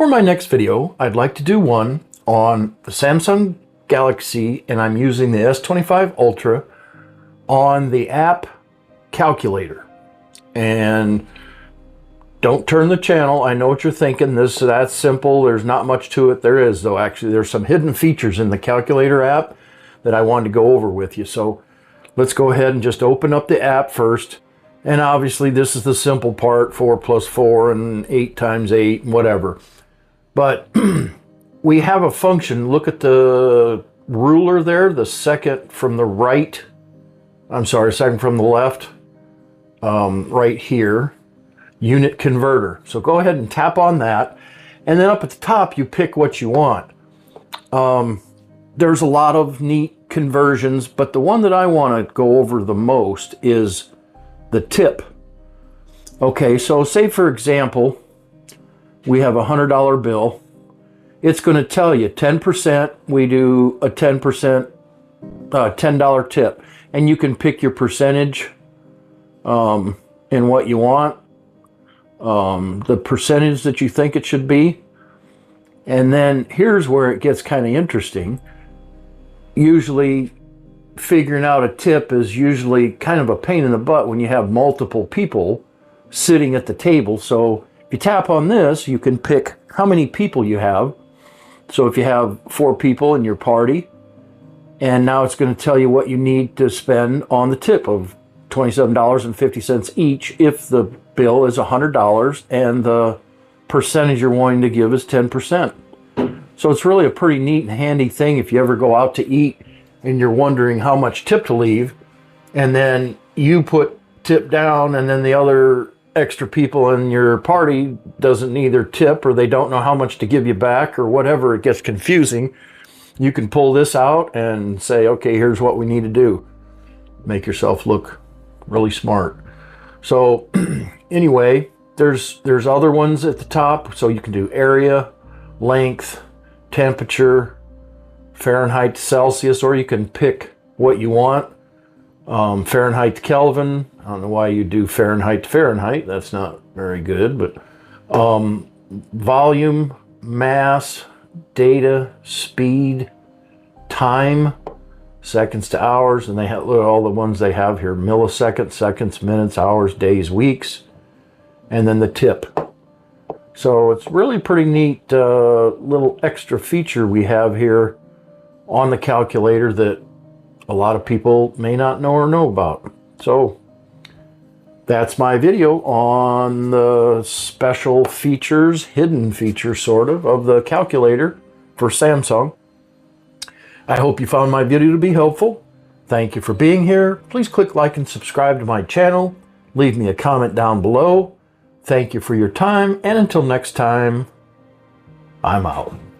For my next video, I'd like to do one on the Samsung Galaxy, and I'm using the S25 Ultra on the app calculator. And don't turn the channel. I know what you're thinking. That's simple. There's not much to it. There is, though. Actually, there's some hidden features in the calculator app that I wanted to go over with you. So let's go ahead and just open up the app first. And obviously, this is the simple part, 4 plus 4 and 8 times 8, whatever. But we have a function. Look at the ruler there, the second from the right. I'm sorry, second from the left, right here. Unit converter. So go ahead and tap on that, and then up at the top you pick what you want. There's a lot of neat conversions, but the one that I want to go over the most is the tip. Okay, so say for example we have a $100 bill. It's going to tell you 10%. We do a 10% $10 tip, and you can pick your percentage in what you want. The percentage that you think it should be. And then here's where it gets kind of interesting. Usually figuring out a tip is usually kind of a pain in the butt when you have multiple people sitting at the table. So if you tap on this, you can pick how many people you have. So if you have 4 people in your party, and now it's going to tell you what you need to spend on the tip of $27.50 each if the bill is $100 and the percentage you're wanting to give is 10%. So it's really a pretty neat and handy thing if you ever go out to eat and you're wondering how much tip to leave, and then you put tip down and then the other extra people in your party doesn't either tip or they don't know how much to give you back or whatever. It gets confusing. You can pull this out and say, okay, here's what we need to do. Make yourself look really smart. So anyway, there's other ones at the top. So you can do area, length, temperature, Fahrenheit to Celsius, or you can pick what you want. Fahrenheit to Kelvin. I don't know why you do Fahrenheit to Fahrenheit. That's not very good. But volume, mass, data, speed, time, seconds to hours, and they have, look at all the ones they have here: milliseconds, seconds, minutes, hours, days, weeks, and then the tip. So it's really pretty neat little extra feature we have here on the calculator that a lot of people may not know or know about. So that's my video on the special features, hidden features sort of the calculator for Samsung. I hope you found my video to be helpful. Thank you for being here. Please click like and subscribe to my channel. Leave me a comment down below. Thank you for your time, and until next time, I'm out.